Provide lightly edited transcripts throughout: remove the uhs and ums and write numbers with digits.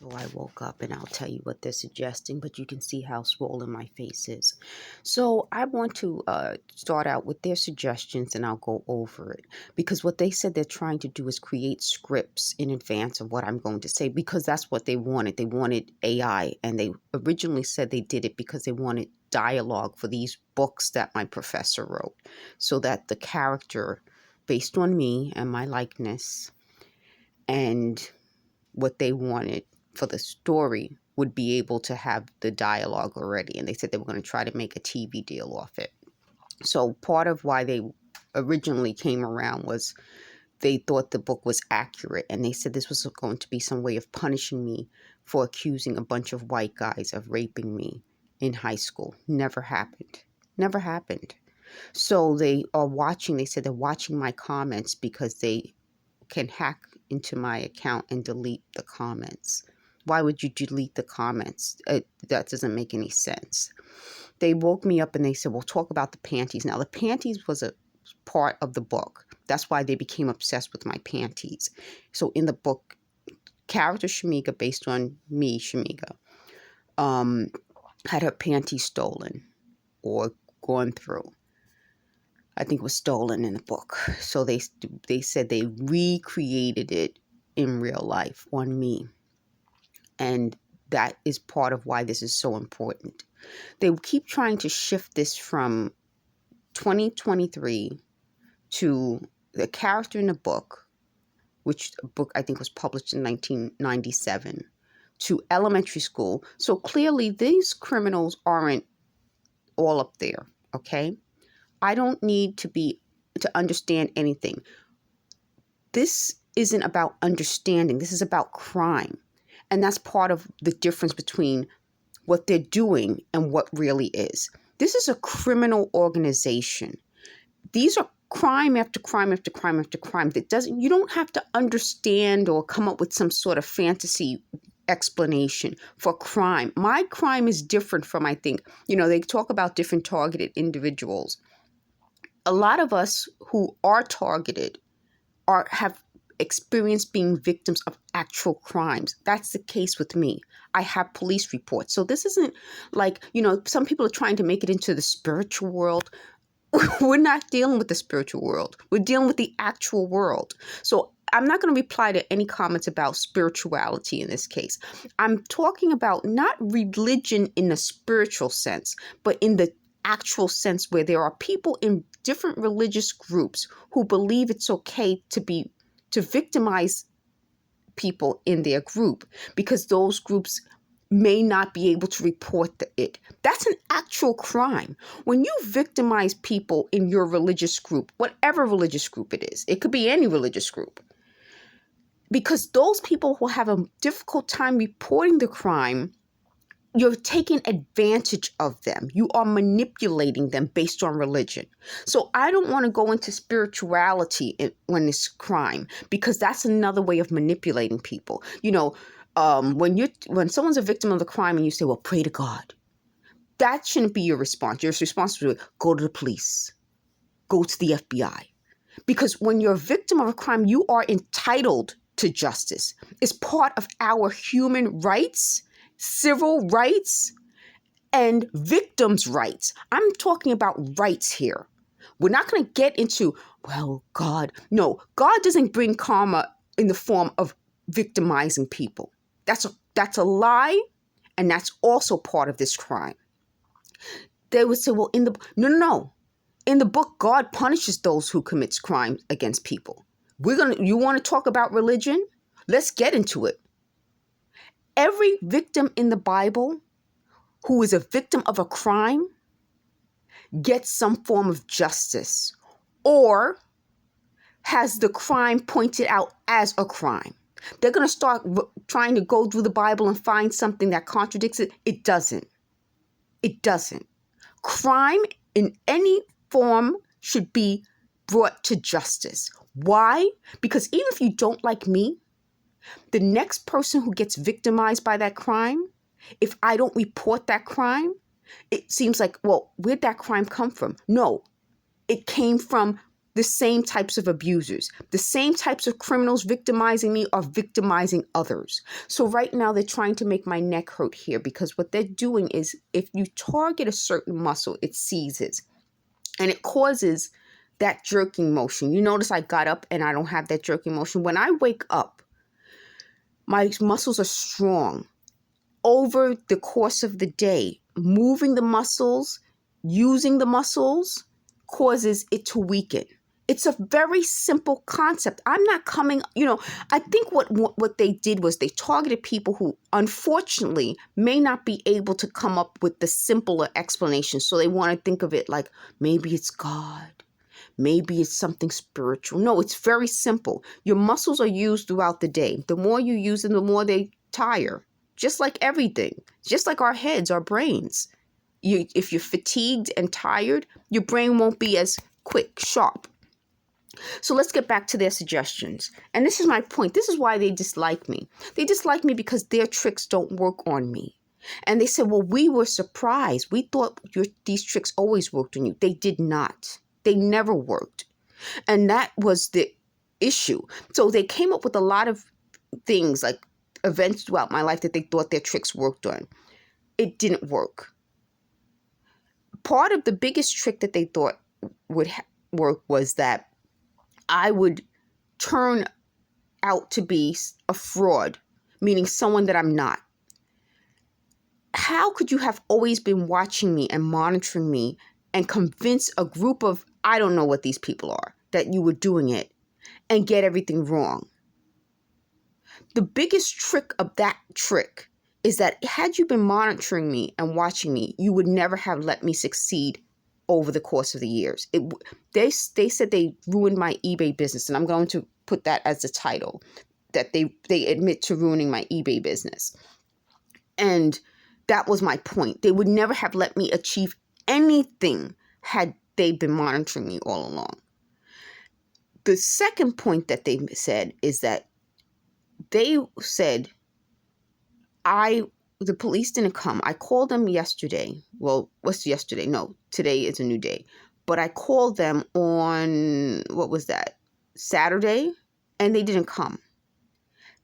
So I woke up and I'll tell you what they're suggesting, but you can see how swollen my face is. So I want to start out with their suggestions and I'll go over it. Because what they said they're trying to do is create scripts in advance of what I'm going to say, because that's what they wanted. They wanted AI, and they originally said they did it because they wanted dialogue for these books that my professor wrote, so that the character, based on me and my likeness and what they wanted for the story, would be able to have the dialogue already. And they said they were going to try to make a TV deal off it. So part of why they originally came around was they thought the book was accurate. And they said this was going to be some way of punishing me for accusing a bunch of white guys of raping me in high school. Never happened. Never happened. So they are watching. They said they're watching my comments because they can hack into my account and delete the comments. Why would you delete the comments? That doesn't make any sense. They woke me up and they said, well, talk about the panties. Now, the panties was a part of the book. That's why they became obsessed with my panties. So in the book, character Shamega, based on me, Shamega, had her panties stolen or gone through. I think it was stolen in the book. So they said they recreated it in real life on me. And that is part of why this is so important. They keep trying to shift this from 2023 to the character in the book, which the book I think was published in 1997, to elementary school. So clearly these criminals aren't all up there, okay? I don't need to understand anything. This isn't about understanding. This is about crime. And that's part of the difference between what they're doing and what really is. This is a criminal organization. These are crime after crime after crime after crime. You don't have to understand or come up with some sort of fantasy explanation for crime. My crime is different from, I think, they talk about different targeted individuals. A lot of us who are targeted have experienced being victims of actual crimes. That's the case with me. I have police reports. So this isn't like, some people are trying to make it into the spiritual world. We're not dealing with the spiritual world. We're dealing with the actual world. So I'm not going to reply to any comments about spirituality in this case. I'm talking about not religion in the spiritual sense, but in the actual sense where there are people in different religious groups who believe it's okay to victimize people in their group because those groups may not be able to report it. That's an actual crime. When you victimize people in your religious group, whatever religious group it is, it could be any religious group, because those people will have a difficult time reporting the crime. You're taking advantage of them. You are manipulating them based on religion. So I don't want to go into spirituality when it's crime, because that's another way of manipulating people. When someone's a victim of the crime and you say, well, pray to God, that shouldn't be your response. Your response to go to the police, go to the FBI. Because when you're a victim of a crime, you are entitled to justice. It's part of our human rights, civil rights, and victims' rights. I'm talking about rights here. We're not going to get into, well, God. No, God doesn't bring karma in the form of victimizing people. That's a lie, and that's also part of this crime. They would say, well, no. In the book, God punishes those who commits crimes against people. You want to talk about religion? Let's get into it. Every victim in the Bible who is a victim of a crime gets some form of justice or has the crime pointed out as a crime. They're going to start trying to go through the Bible and find something that contradicts it. It doesn't. It doesn't. Crime in any form should be brought to justice. Why? Because even if you don't like me, the next person who gets victimized by that crime, if I don't report that crime, it seems like, well, where'd that crime come from? No, it came from the same types of abusers. The same types of criminals victimizing me are victimizing others. So right now they're trying to make my neck hurt here, because what they're doing is, if you target a certain muscle, it seizes and it causes that jerking motion. You notice I got up and I don't have that jerking motion. When I wake up, my muscles are strong. Over the course of the day, moving the muscles, using the muscles causes it to weaken. It's a very simple concept. I'm not coming, I think what they did was they targeted people who unfortunately may not be able to come up with the simpler explanation. So they want to think of it like, maybe it's God. Maybe it's something spiritual. No, it's very simple. Your muscles are used throughout the day. The more you use them, the more they tire. Just like everything, just like our heads, our brains. If you're fatigued and tired, your brain won't be as quick, sharp. So let's get back to their suggestions. And this is my point. This is why they dislike me. They dislike me because their tricks don't work on me. And they said, well, we were surprised. We thought these tricks always worked on you. They did not. They never worked. And that was the issue. So they came up with a lot of things, like events throughout my life that they thought their tricks worked on. It didn't work. Part of the biggest trick that they thought would work was that I would turn out to be a fraud, meaning someone that I'm not. How could you have always been watching me and monitoring me and convince a group of, I don't know what these people are, that you were doing it and get everything wrong? The biggest trick of that trick is that had you been monitoring me and watching me, you would never have let me succeed over the course of the years. They said they ruined my eBay business, and I'm going to put that as the title, that they admit to ruining my eBay business. And that was my point. They would never have let me achieve anything had they been monitoring me all along. The second point that they said is that they said the police didn't come. I called them yesterday. Well, what's yesterday? No, today is a new day. But I called them on, what was that? Saturday, and they didn't come.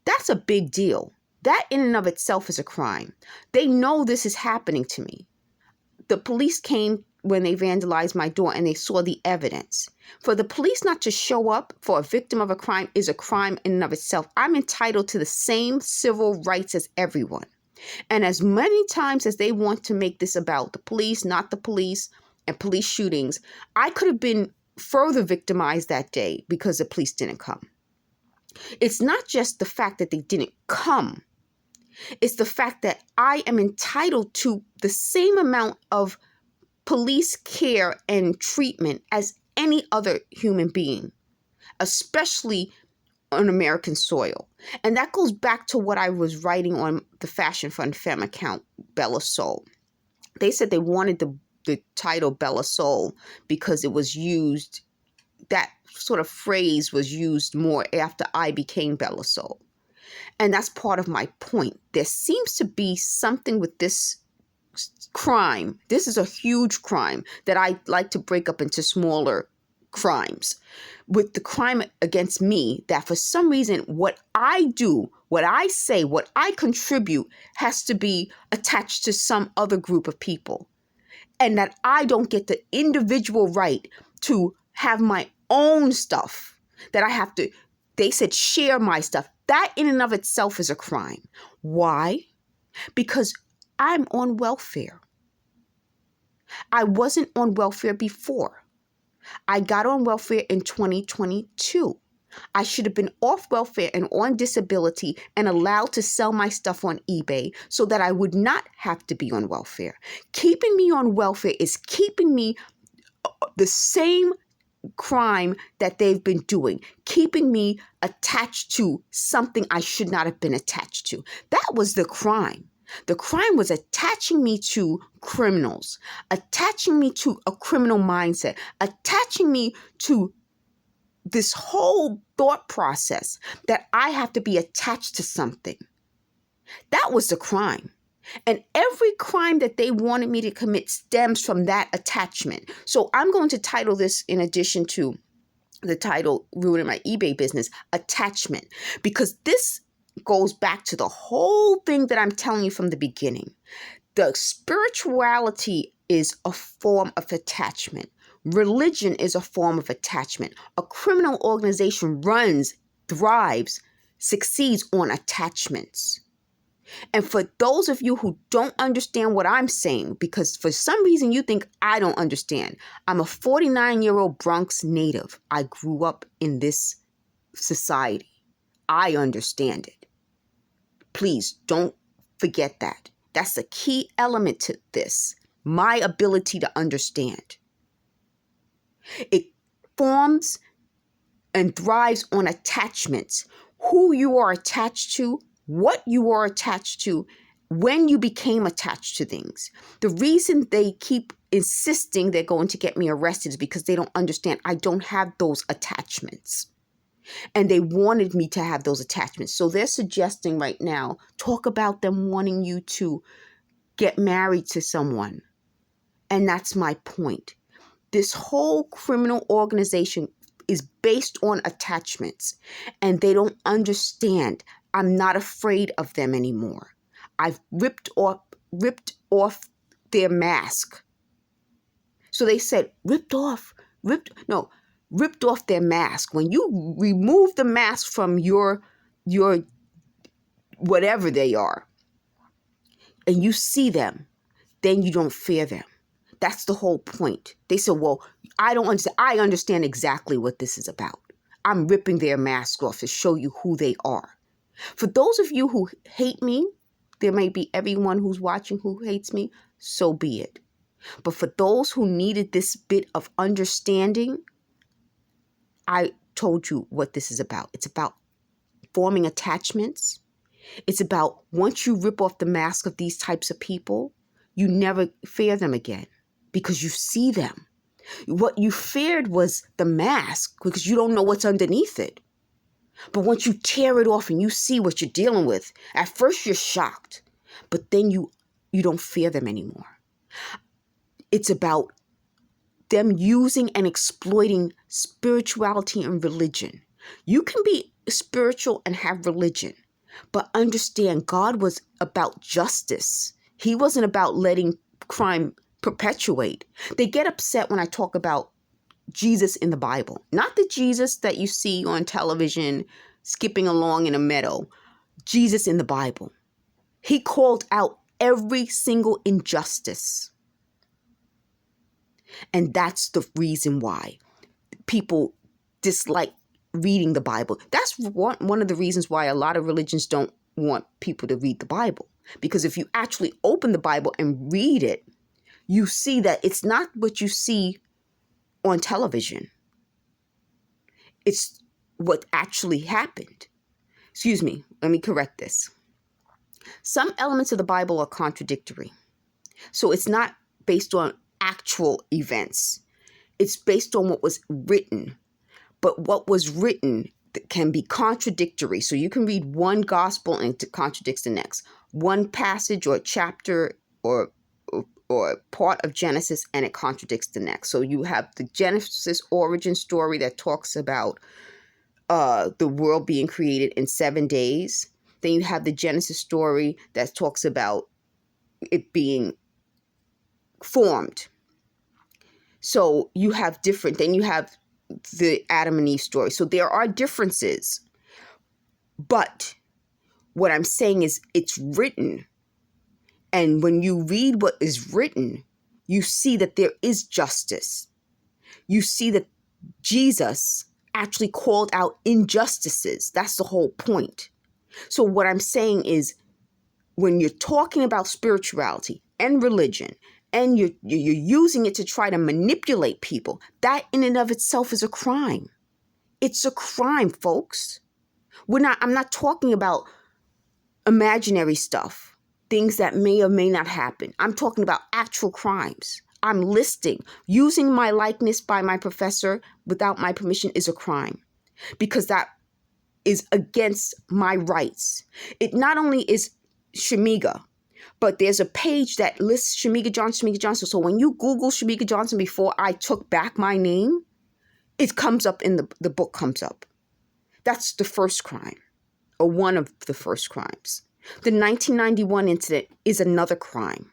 That's a big deal. That in and of itself is a crime. They know this is happening to me. The police came when they vandalized my door and they saw the evidence. For the police not to show up for a victim of a crime is a crime in and of itself. I'm entitled to the same civil rights as everyone. And as many times as they want to make this about the police, not the police, and police shootings, I could have been further victimized that day because the police didn't come. It's not just the fact that they didn't come. It's the fact that I am entitled to the same amount of police care and treatment as any other human being, especially on American soil. And that goes back to what I was writing on the Fashion Fund Femme account, Bella Soul. They said they wanted the title Bella Soul because it was used, that sort of phrase was used more after I became Bella Soul. And that's part of my point. There seems to be something with this crime. This is a huge crime that I like to break up into smaller crimes. With the crime against me, that for some reason, what I do, what I say, what I contribute has to be attached to some other group of people. And that I don't get the individual right to have my own stuff, that I have to, they said, share my stuff. That in and of itself is a crime. Why? Because I'm on welfare. I wasn't on welfare before. I got on welfare in 2022. I should have been off welfare and on disability and allowed to sell my stuff on eBay so that I would not have to be on welfare. Keeping me on welfare is keeping me the same crime that they've been doing, keeping me attached to something I should not have been attached to. That was the crime. The crime was attaching me to criminals, attaching me to a criminal mindset, attaching me to this whole thought process that I have to be attached to something. That was the crime. And every crime that they wanted me to commit stems from that attachment. So I'm going to title this, in addition to the title ruining my eBay business, attachment, because this goes back to the whole thing that I'm telling you from the beginning. The spirituality is a form of attachment. Religion is a form of attachment. A criminal organization runs, thrives, succeeds on attachments. And for those of you who don't understand what I'm saying, because for some reason you think I don't understand, I'm a 49-year-old Bronx native. I grew up in this society. I understand it. Please don't forget that. That's a key element to this. My ability to understand. It forms and thrives on attachments. Who you are attached to, what you are attached to, when you became attached to things. The reason they keep insisting they're going to get me arrested is because they don't understand I don't have those attachments. And they wanted me to have those attachments. So they're suggesting right now, talk about them wanting you to get married to someone. And that's my point. This whole criminal organization is based on attachments. And they don't understand. I'm not afraid of them anymore. I've ripped off their mask. So they said, ripped off their mask. When you remove the mask from your whatever they are, and you see them, then you don't fear them. That's the whole point. They said, well, I don't understand. I understand exactly what this is about. I'm ripping their mask off to show you who they are. For those of you who hate me, there may be everyone who's watching who hates me, so be it. But for those who needed this bit of understanding, I told you what this is about. It's about forming attachments. It's about once you rip off the mask of these types of people, you never fear them again because you see them. What you feared was the mask because you don't know what's underneath it. But once you tear it off and you see what you're dealing with, at first you're shocked, but then you don't fear them anymore. It's about them using and exploiting spirituality and religion. You can be spiritual and have religion, but understand God was about justice. He wasn't about letting crime perpetuate. They get upset when I talk about Jesus in the Bible. Not the Jesus that you see on television skipping along in a meadow. Jesus in the Bible. He called out every single injustice. And that's the reason why people dislike reading the Bible. That's one of the reasons why a lot of religions don't want people to read the Bible. Because if you actually open the Bible and read it, you see that it's not what you see on television. It's what actually happened. Excuse me, let me correct this. Some elements of the Bible are contradictory. So it's not based on actual events. It's based on what was written. But what was written can be contradictory. So you can read one gospel and it contradicts the next. One passage or chapter or part of Genesis and it contradicts the next. So you have the Genesis origin story that talks about the world being created in 7 days. Then you have the Genesis story that talks about it being formed. So you have different, then you have the Adam and Eve story. So there are differences. But what I'm saying is it's written. And when you read what is written, you see that there is justice. You see that Jesus actually called out injustices. That's the whole point. So what I'm saying is when you're talking about spirituality and religion and you're using it to try to manipulate people, that in and of itself is a crime. It's a crime, folks. I'm not talking about imaginary stuff, things that may or may not happen. I'm talking about actual crimes. I'm listing using my likeness by my professor without my permission is a crime because that is against my rights. It not only is Shamega, but there's a page that lists Shamega Johnson. So when you Google Shamega Johnson before I took back my name, It comes up in the book comes up. That's the first crime, or one of the first crimes. The 1991 incident is another crime.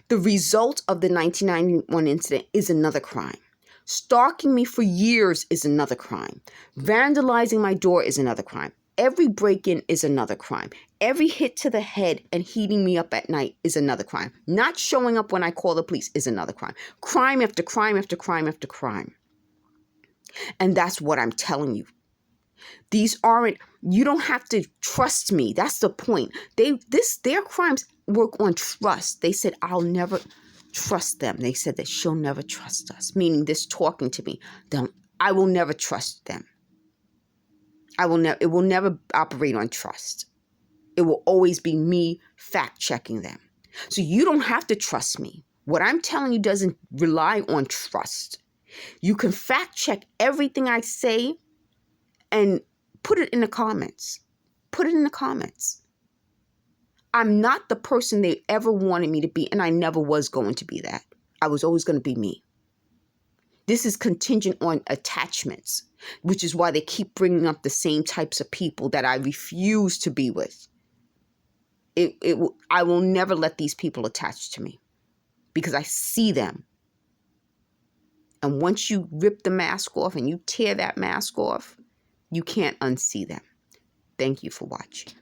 The result of the 1991 incident is another crime. Stalking me for years is another crime. Vandalizing my door is another crime. Every break-in is another crime. Every hit to the head and heating me up at night is another crime. Not showing up when I call the police is another crime. Crime after crime after crime after crime. And that's what I'm telling you. These aren't, you don't have to trust me. That's the point. Their crimes work on trust. They said, I'll never trust them. They said that she'll never trust us, meaning this talking to me. I will never trust them. It will never operate on trust. It will always be me fact checking them. So you don't have to trust me. What I'm telling you doesn't rely on trust. You can fact check everything I say and put it in the comments. Put it in the comments. I'm not the person they ever wanted me to be, and I never was going to be that. I was always going to be me. This is contingent on attachments, which is why they keep bringing up the same types of people that I refuse to be with. I will never let these people attach to me because I see them. And once you rip the mask off and you tear that mask off, you can't unsee them. Thank you for watching.